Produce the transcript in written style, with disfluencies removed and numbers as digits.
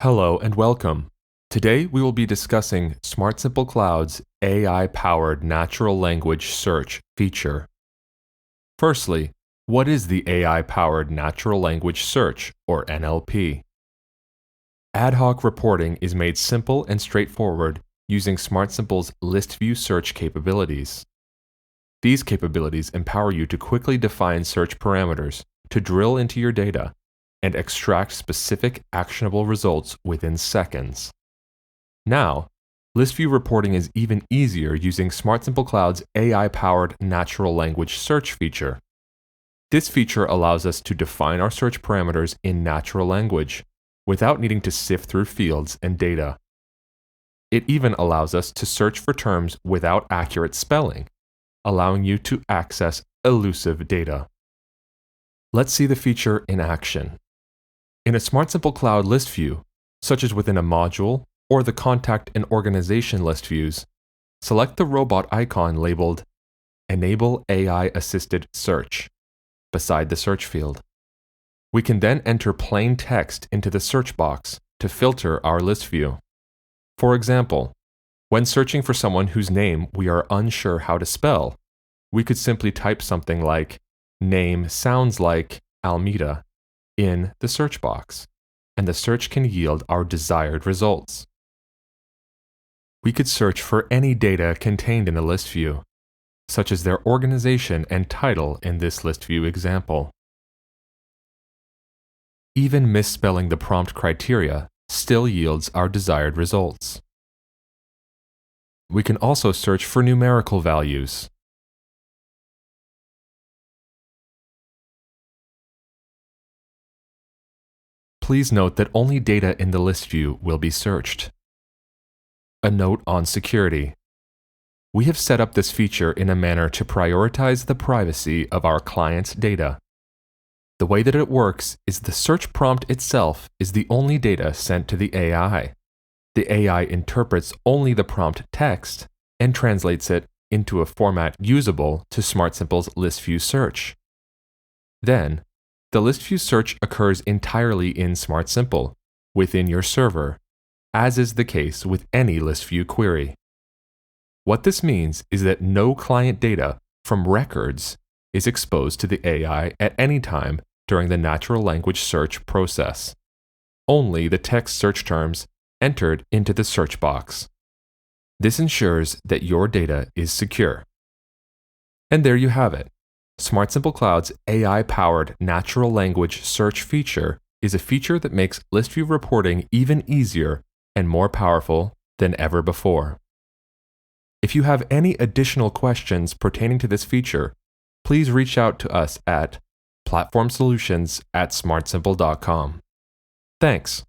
Hello and welcome. Today we will be discussing SmartSimple Cloud's AI-powered natural language search feature. Firstly, what is the AI-powered natural language search, or NLP? Ad hoc reporting is made simple and straightforward using SmartSimple's list view search capabilities. These capabilities empower you to quickly define search parameters, to drill into your data, and extract specific actionable results within seconds. Now, list view reporting is even easier using SmartSimple Cloud's AI-powered natural language search feature. This feature allows us to define our search parameters in natural language without needing to sift through fields and data. It even allows us to search for terms without accurate spelling, allowing you to access elusive data. Let's see the feature in action. In a SmartSimple Cloud list view, such as within a module or the contact and organization list views, select the robot icon labeled Enable AI-Assisted Search beside the search field. We can then enter plain text into the search box to filter our list view. For example, when searching for someone whose name we are unsure how to spell, we could simply type something like "name sounds like Almeida" in the search box, and the search can yield our desired results. We could search for any data contained in a list view, such as their organization and title in this list view example. Even misspelling the prompt criteria still yields our desired results. We can also search for numerical values. Please note that only data in the list view will be searched. A note on security. We have set up this feature in a manner to prioritize the privacy of our client's data. The way that it works is the search prompt itself is the only data sent to the AI. The AI interprets only the prompt text and translates it into a format usable to SmartSimple's list view search. Then, the list view search occurs entirely in SmartSimple, within your server, as is the case with any list view query. What this means is that no client data from records is exposed to the AI at any time during the natural language search process. Only the text search terms entered into the search box. This ensures that your data is secure. And there you have it. SmartSimple Cloud's AI-powered natural language search feature is a feature that makes list view reporting even easier and more powerful than ever before. If you have any additional questions pertaining to this feature, please reach out to us at platformsolutions@smartsimple.com. Thanks.